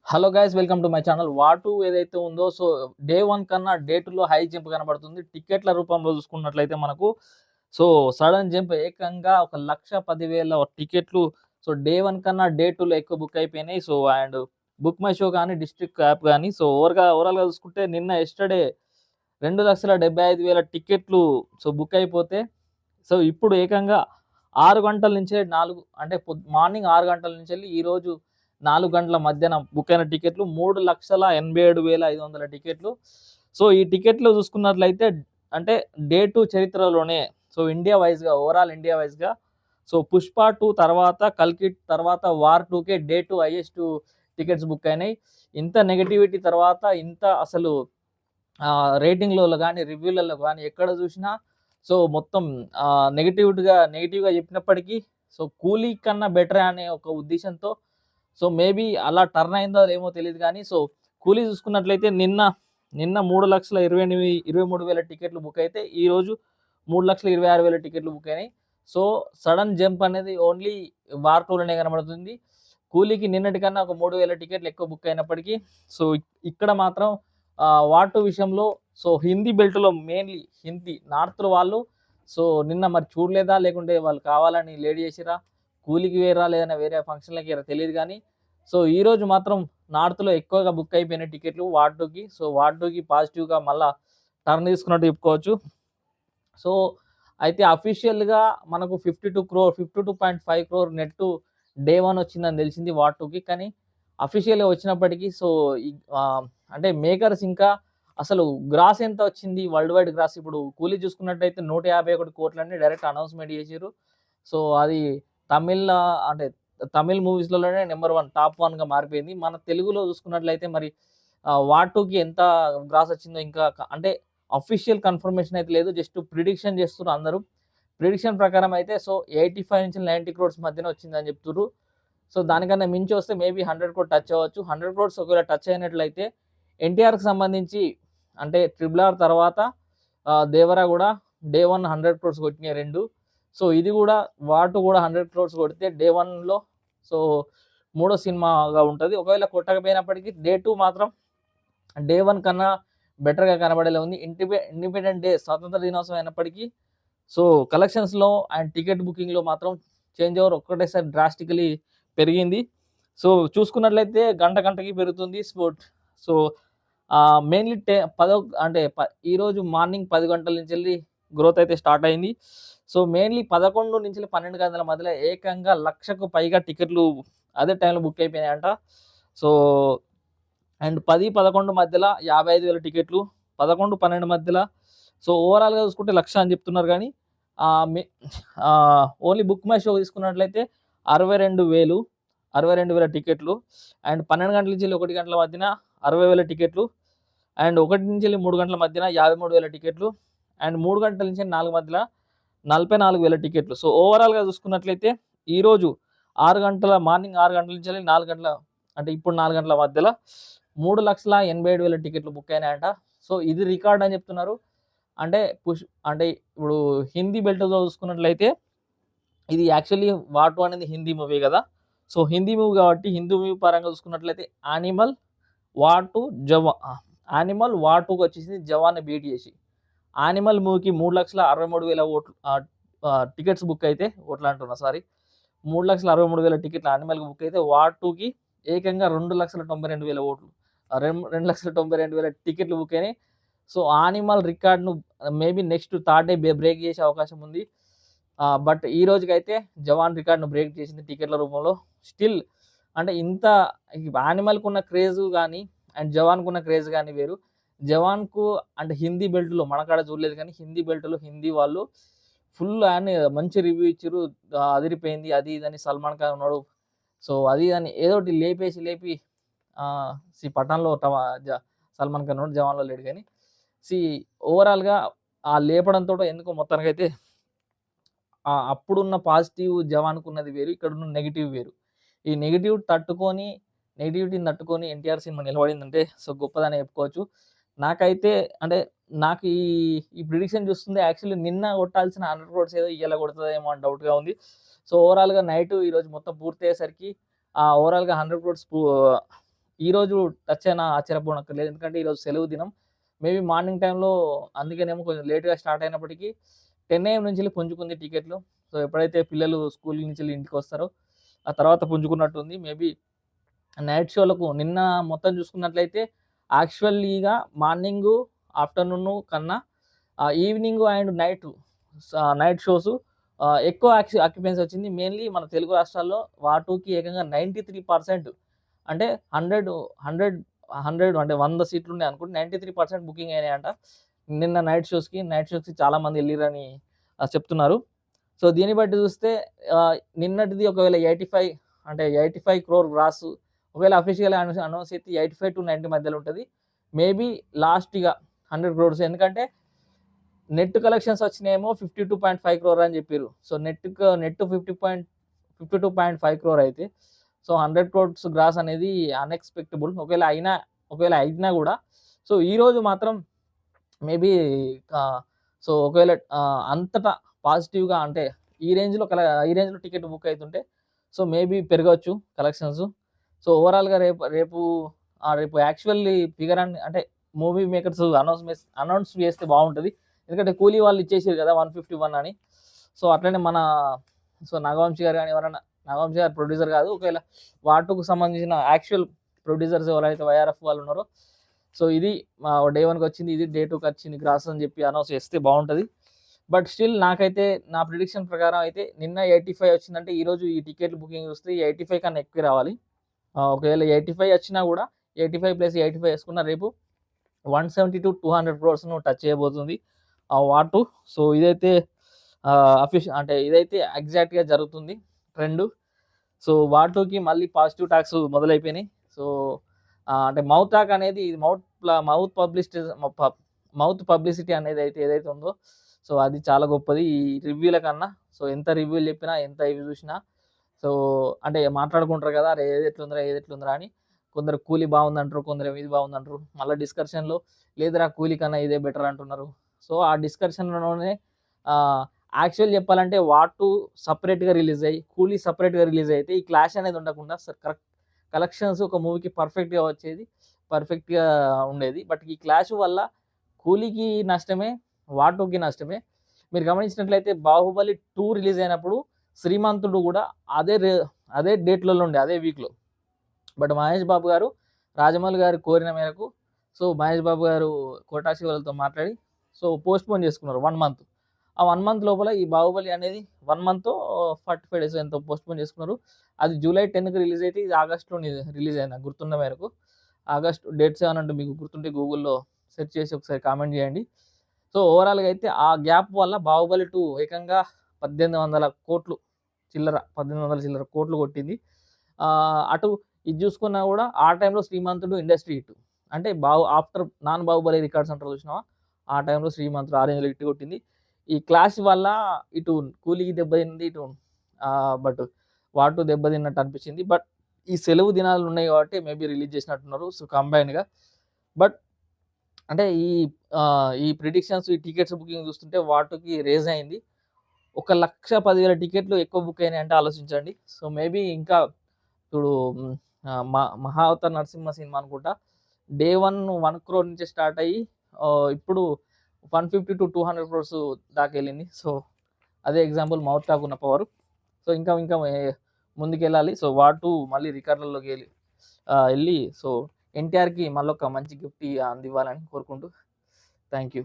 Hello guys, welcome to my channel. What ఏదైతే ఉందో day 1 కన్నా డే 2లో హై జంప్ కనబడుతుంది. టికెట్ల రూపంలో చూసుకున్నట్లయితే మనకు సడన్ జంప్ ఏకంగా 1,10,000 టికెట్లు డే 1 కన్నా డే 2లో ఎక్కువ బుక్ అయిపోయినాయి. అండ్ బుక్ మై షో కానీ, డిస్ట్రిక్ట్ యాప్ కానీ ఓవరాల్‌గా చూసుకుంటే నిన్న యెస్టర్‌డే 2,75,000 టికెట్లు బుక్ అయిపోతే ఇప్పుడు ఏకంగా 6 గంటల నుంచే అంటే మార్నింగ్ 6 గంటల నుంచెల్లి ఈరోజు 4 గంటల మధ్యన బుక్ అయిన టికెట్లు 3,87,500 టికెట్లు. ఈ టికెట్లు చూసుకున్నట్లయితే అంటే డే 2 చరిత్రలోనే ఇండియా వైస్‌గా ఓవరాల్ ఇండియా వైస్‌గా 'పుష్ప 2' తర్వాత 'కల్కి' తర్వాత 'వార్ 2'కే డే 2 హైయెస్ట్ టికెట్స్ బుక్ అయినాయి. ఇంత నెగటివిటీ తర్వాత ఇంత అసలు రేటింగ్‌లలో గాని, రివ్యూలలో గాని ఎక్కడ చూసినా మొత్తం నెగెటివ్‌గా చెప్పినప్పటికీ 'కూలీ' కన్నా బెటరే అనే ఒక ఉద్దేశంతో మేబీ అలా టర్న్ అయిందో ఏమో తెలీదు గానీ 'కూలీ' చూసుకున్నట్లయితే నిన్న 3,23,000 టికెట్లు బుక్ అయితే ఈరోజు 3,26,000 టికెట్లు బుక్ అయినాయి. సడన్ జంప్ అనేది ఓన్లీ 'వార్ 2' కనబడుతుంది. 'కూలీకి' నిన్నటి కన్నా ఒక 3,000 టికెట్లు ఎక్కువ బుక్ అయినప్పటికీ ఇక్కడ మాత్రం 'వార్ 2' విషయంలో హిందీ బెల్ట్‌లో మెయిన్‌లీ హిందీ నార్త్‌లో వాళ్ళు నిన్న మరి చూడలేదా? లేకుంటే వాళ్ళు కావాలని లేట్ చేసిర్రా? 'కూలీకి' వేయరా? లేదంటే వేరే ఫంక్షన్‌లకి వేయరా తెలీదు గానీ ఈరోజు మాత్రం నార్త్‌లో ఎక్కువగా బుక్ అయిపోయిన టికెట్లు 'వార్ 2'కి. 'వార్ 2'కి పాజిటివ్‌గా మళ్ళా టర్న్ తీసుకున్నట్టు చెప్పుకోవచ్చు. సో, అయితే అఫీషియల్‌గా మనకు 52.5 క్రోర్ నెట్టు డే 1 వచ్చిందని తెలిసింది 'వార్ 2'కి. కానీ అఫీషియల్‌గా వచ్చినప్పటికీ అంటే మేకర్స్ ఇంకా అసలు గ్రాస్ ఎంత వచ్చింది వరల్డ్ వైడ్ గ్రాస్ ఇప్పుడు 'కూలీ' చూసుకున్నట్టయితే 151 కోట్లని డైరెక్ట్ అనౌన్స్‌మెంట్ చేసిర్రు. అది తమిళ్ అంటే తమిళ్ మూవీస్‌లలోనే నంబర్ 1 టాప్ 1గా మారిపోయింది. మన తెలుగులో చూసుకున్నట్లయితే మరి 'వార్ 2'కి ఎంత గ్రాస్ వచ్చిందో ఇంకా అంటే అఫీషియల్ కన్ఫర్మేషన్ అయితే లేదు. జస్ట్ ప్రిడిక్షన్ చేస్తుర్రు అందరూ. ప్రిడిక్షన్ ప్రకారం అయితే 85-90 క్రోర్స్ మధ్యన వచ్చిందని చెప్తుర్రు. దానికన్నా మించి వస్తే మేబీ 100 క్రోర్ టచ్ అవ్వచ్చు. 100 క్రోర్స్ ఒకవేళ టచ్ అయినట్లయితే ఎన్టీఆర్‌కి సంబంధించి అంటే 'ట్రిపుల్ ఆర్' తర్వాత 'దేవర' కూడా డే 1 100 క్రోర్స్ కొట్టినాయి 2. ఇది కూడా 'వార్ 2' కూడా 100 క్రోర్స్ కొడితే డే 1లో మూడో సినిమాగా ఉంటది. ఒకవేళ కొట్టకపోయినప్పటికీ డే 2 మాత్రం డే 1 కన్నా బెటర్‌గా కనబడేలా ఉంది. ఇండిపెండెంట్ డే స్వాతంత్ర దినోత్సవం అయినప్పటికీ కలెక్షన్స్‌లో అండ్ టికెట్ బుకింగ్‌లో మాత్రం చేంజ్ ఓవర్ ఒక్కటేసారి డ్రాస్టికల్లీ పెరిగింది. చూసుకున్నట్లయితే గంటకి పెరుగుతుంది. సో మెయిన్‌లీ ఈరోజు మార్నింగ్ 10 గంటల నుంచెల్లి గ్రోత్ అయితే స్టార్ట్ అయింది. మెయిన్‌లీ 11 నుంచి 12 గంటల మధ్యలో ఏకంగా 1,00,000కు పైగా టికెట్లు అదే టైంలో బుక్ అయిపోయినాయంట. అండ్ 10, 11 మధ్యలో 55,000 టికెట్లు, 11, 12 మధ్యలో ఓవరాల్‌గా చూసుకుంటే 1,00,000 అని చెప్తున్నారు గానీ ఓన్లీ బుక్ మై షో తీసుకున్నట్లయితే 62,000 టికెట్లు. అండ్ 12 గంటల నుంచి 1 గంటల మధ్యన 60,000 టికెట్లు. అండ్ 1 నుంచి 3 గంటల మధ్యన 53,000 టికెట్లు. అండ్ 3 గంటల నుంచి 4 మధ్యలో 44,000 టికెట్లు. ఓవరాల్‌గా చూసుకున్నట్లయితే ఈరోజు మార్నింగ్ 6 గంటల నుంచి 4 గంటల అంటే ఇప్పుడు 4 గంటల మధ్యలో 3,87,000 టికెట్లు బుక్ అయినాయంట. ఇది రికార్డ్ అని చెప్తున్నారు. అంటే ఇప్పుడు హిందీ బెల్ట్‌లో చూసుకున్నట్లయితే ఇది యాక్చువల్లీ 'వార్ 2' అనేది హిందీ మూవీ కదా! హిందీ మూవీ కాబట్టి హిందీ మూవీ పరంగా చూసుకున్నట్లయితే 'యానిమల్', 'వార్ 2'కి వచ్చేసింది 'జవాన్‌ని బీట్ చేసి. 'యానిమల్' మూవీకి 3,63,000 టికెట్స్ బుక్ అయితే 3,63,000 టికెట్లు 'యానిమల్‌కి' బుక్ అయితే 'వార్ 2'కి ఏకంగా 2,92,000 టికెట్లు బుక్ అయినాయి. 'యానిమల్' రికార్డ్‌ను maybe next third day break చేసే అవకాశం ఉంది. బట్ ఈ రోజుకైతే 'జవాన్' రికార్డ్‌ను బ్రేక్ చేసింది టికెట్ల రూపంలో. స్టిల్ అంటే ఇంత 'యానిమల్‌కున్న క్రేజ్ గాని అండ్ 'జవాన్‌కున్న క్రేజ్ గాని వేరు. 'జవాన్‌కు' అంటే హిందీ బెల్ట్‌లో మనకాడ చూడలేదు కానీ హిందీ బెల్ట్‌లో హిందీ వాళ్ళు ఫుల్ మంచి రివ్యూ ఇచ్చిర్రు. అదిరిపోయింది అది ఇది అని 'సల్మాన్ ఖాన్' ఉన్నాడు. అది ఇది అని ఏదోటి లేపి 'పఠాన్‌లో' 'సల్మాన్ ఖాన్' ఉన్నాడు. 'జవాన్‌లో' లేడు గానీ ఓవరాల్‌గా ఆ లేపడంతోటో ఎందుకో మొత్తానికైతే అప్పుడున్న పాజిటివ్ 'జవాన్‌కున్నది వేరు. ఇక్కడున్న నెగెటివ్ వేరు. ఈ నెగటివిటీని తట్టుకొని ఎన్టీఆర్ సినిమా నిలబడిందంటే గొప్పదనే చెప్పుకోవచ్చు. నాకైతే అంటే నాకు ఈ ప్రిడిక్షన్ చూస్తుంటే యాక్చువల్లీ నిన్న కొట్టాల్సిన 100 క్రోర్స్ ఏదో ఇయాల కొడతదేమో అని డౌట్‌గా ఉంది. ఓవరాల్‌గా నైట్ ఈరోజు మొత్తం పూర్తయ్యేసరికి ఓవరాల్‌గా 100 క్రోర్స్ ఈరోజు టచ్ అయినా ఆశ్చర్యపోనక్కర్లేదు. ఎందుకంటే ఈరోజు సెలవు దినం. మేబీ మార్నింగ్ టైమ్‌లో అందుకేనేమో కొంచెం లేట్‌గా స్టార్ట్ అయినప్పటికీ 10 AM నుంచెల్లి పుంజుకుంది టికెట్లు. సో, ఎప్పుడైతే పిల్లలు స్కూల్ నుంచెల్లి ఇంటికొస్తారో, ఆ తర్వాత పుంజుకున్నట్టుంది. మేబీ నైట్ షోలకు నిన్న మొత్తం చూసుకున్నట్లయితే యాక్చువల్లీగా మార్నింగు, ఆఫ్టర్‌నూను కన్నా ఈవినింగు అండ్ నైట్ షోసు ఎక్కువ ఆక్యుపెన్సీ వచ్చింది. మెయిన్‌లీ మన తెలుగు రాష్ట్రాల్లో వాటూకి ఏకంగా 93% అంటే 100 అంటే 100 సీట్లున్నాయి అనుకుంటే 93% బుకింగ్ అయినాయంట. నిన్న నైట్ షోస్‌కి చాలా మంది ఎళ్ళిర్రని చెప్తున్నారు. సో, దీన్ని బట్టి చూస్తే నిన్నటిది ఒకవేళ 85 క్రోర్ గ్రాసు ఒకవేళ అఫీషియల్‌గా అనౌన్స్ అయితే 85-90 మధ్యలో ఉంటది. మేబీ లాస్ట్ ఇగ 100 క్రోర్స్ ఎందుకంటే నెట్ కలెక్షన్స్ వచ్చినాయేమో 52.5 క్రోర్ అని చెప్పిర్రు. సో, నెట్ 52.5 క్రోర్ అయితే సో, 100 క్రోర్స్ గ్రాస్ అనేది అన్‌ఎక్స్‌పెక్టబుల్. ఒకవేళ అయినా గూడా సో, ఈరోజు మాత్రం మేబీ సో, ఒకవేళ అంతటా పాజిటివ్‌గా అంటే ఈ రేంజ్‌లో టికెట్ బుక్ అయితుంటే సో, మేబీ పెరగొచ్చు కలెక్షన్స్. సో, ఓవరాల్‌గా రేపు యాక్చువల్లీ ఫిగర్ అంటే మూవీ మేకర్స్ అనౌన్స్ చేస్తే బావుంటది. ఎందుకంటే 'కూలీ' వాళ్ళు ఇచ్చేసిర్రు కదా! 151 అని. సో, అట్లనే నాగవంశి గారు గాని ఎవరైనా నాగవంశి గారు ప్రొడ్యూసర్ కాదు. ఒకవేళ 'వాటు'కు సంబంధించిన యాక్చువల్ ప్రొడ్యూసర్స్ ఎవరైతే వైఆర్ఎఫ్ వాళ్ళు ఉన్నారో సో, ఇది డే 1కి వచ్చింది. ఇది డే 2కి వచ్చింది గ్రాస్ అని చెప్పి అనౌన్స్ చేస్తే బావుంటది. బట్ స్టిల్ నాకైతే నా ప్రిడిక్షన్ ప్రకారం అయితే నిన్న 85 వచ్చిందంటే ఈరోజు ఈ టికెట్‌ల బుకింగ్ చూస్తే 85 కన్నా ఎక్కువే రావాలి. ఒకవేళ 85 వచ్చినా గూడా 85+85 యేసుకున్న రేపు 170-200 క్రోర్స్‌ను టచ్ చేయబోతుంది వాటు. సో, ఇదైతే అంటే ఇదైతే ఎగ్జాక్ట్‌గా జరుగుతుంది ట్రెండు. సో, వాటుకి మళ్ళీ పాజిటివ్ టాక్స్ మొదలైపోయినాయి. సో, అంటే మౌత్ పబ్లిసిటీ అనేది ఏదైతే ఉందో సో, అది చాలా గొప్పది ఈ రివ్యూల కన్నా. సో, ఎంత రివ్యూలు చెప్పినా, ఎంత ఇవి చూసినా సో, అంటే మాట్లాడుకుంటారు కదా! అరే ఏదెట్లుందిరా అని. కొందరు 'కూలీ' బావుందంటారు. కొందరేమో ఇది బావుందంటారు. మళ్ళా డిస్కషన్‌లో లేదురా 'కూలీ' కన్నా ఇదే బెటర్ అంటున్నారు. సో, ఆ డిస్కషన్‌లోనే ఆహ్, యాక్చువల్ చెప్పాలంటే 'వాటు' సెపరేట్‌గా రిలీజ్ అయ్యి, 'కూలీ' సెపరేట్‌గా రిలీజ్ అయితే ఈ క్లాష్ అనేది ఉండకుండా కరెక్ట్ కలెక్షన్స్ ఒక మూవీకి పర్ఫెక్ట్‌గా ఉండేది. బట్ ఈ క్లాష్ వల్ల 'కూలీకి' నష్టమే, 'వాటుకి' నష్టమే. మీరు గమనించినట్లయితే 'బాహుబలి 2' రిలీజ్ అయినప్పుడు 'శ్రీమంతుడు' గూడా అదే డేట్‌లలో ఉండే అదే వీక్‌లో. బట్ మహేష్ బాబు గారు రాజమౌళి గారి కోరిన మేరకు సో, మహేష్ బాబు గారు కోటా శివలతో మాట్లాడి సో, పోస్ట్‌పోన్ చేసుకున్నారు 1 మంత్. ఆ 1 మంత్ లోపల ఈ 'బాహుబలి' అనేది 1 మంతో 45 డేసో ఎంతో పోస్ట్‌పోన్ చేసుకున్నారు. అది జూలై 10కి రిలీజ్ అయితే ఇది ఆగస్ట్‌లో రిలీజ్ అయింది నాకు గుర్తున్న మేరకు. ఆగస్ట్ డేట్స్ ఏమన్నా ఉంటే మీకు గుర్తుంటే గూగుల్‌లో సెర్చ్ చేసి ఒకసారి కామెంట్ చేయండి. సో, ఓవరాల్‌గా అయితే ఆ గ్యాప్ వల్ల 'బాహుబలి 2' ఏకంగా 1800 చిల్లర కోట్లు కొట్టింది. అటు ఇది చూసుకున్నా గూడా ఆ టైంలో 'శ్రీమంతుడు' ఇండస్ట్రీ హిట్. అంటే ఆఫ్టర్ 'నాన్ బాహుబలి' రికార్డ్స్ అంటారు చూసినావా? ఆ టైంలో 'శ్రీమంతుడు' ఆ రేంజ్‌లో హిట్ కొట్టింది. ఈ క్లాష్ వల్ల ఇటు 'కూలీకి' దెబ్బతింది. బట్ 'వాటు' దెబ్బతిన్నట్టు అనిపించింది. బట్ ఈ సెలవు దినాలు ఉన్నాయి కాబట్టి మేబీ రిలీజ్ చేసినట్టున్నారు. సో, కంబైన్డ్‌గా. బట్ అంటే ఈ ప్రిడిక్షన్స్, ఈ టికెట్స్ బుకింగ్ చూస్తుంటే 'వాటుకి' రేజ్ అయింది. 1,10,000 టికెట్లు ఎక్కువ బుక్ అయినాయంటే ఆలోచించండి. సో, మేబీ ఇంకా ఇప్పుడు 'మహా అవతార్ నరసింహ' సినిమా అనుకుంటా. డే 1 క్రోర్ నుంచి స్టార్ట్ అయ్యి ఇప్పుడు 150-200 క్రోర్స్ దాకెళ్ళింది. సో, అదే ఎగ్జాంపుల్ మౌత్ టాక్ ఉన్న పవరు. సో, ఇంకా ముందుకెళ్ళాలి. సో, 'వాటు' మళ్ళీ రికార్డులలోకి ఎళ్లి సో, ఎన్టీఆర్‌కి మళ్ళొక మంచి గిఫ్ట్ అందివ్వాలని కోరుకుంటూ థాంక్ యూ.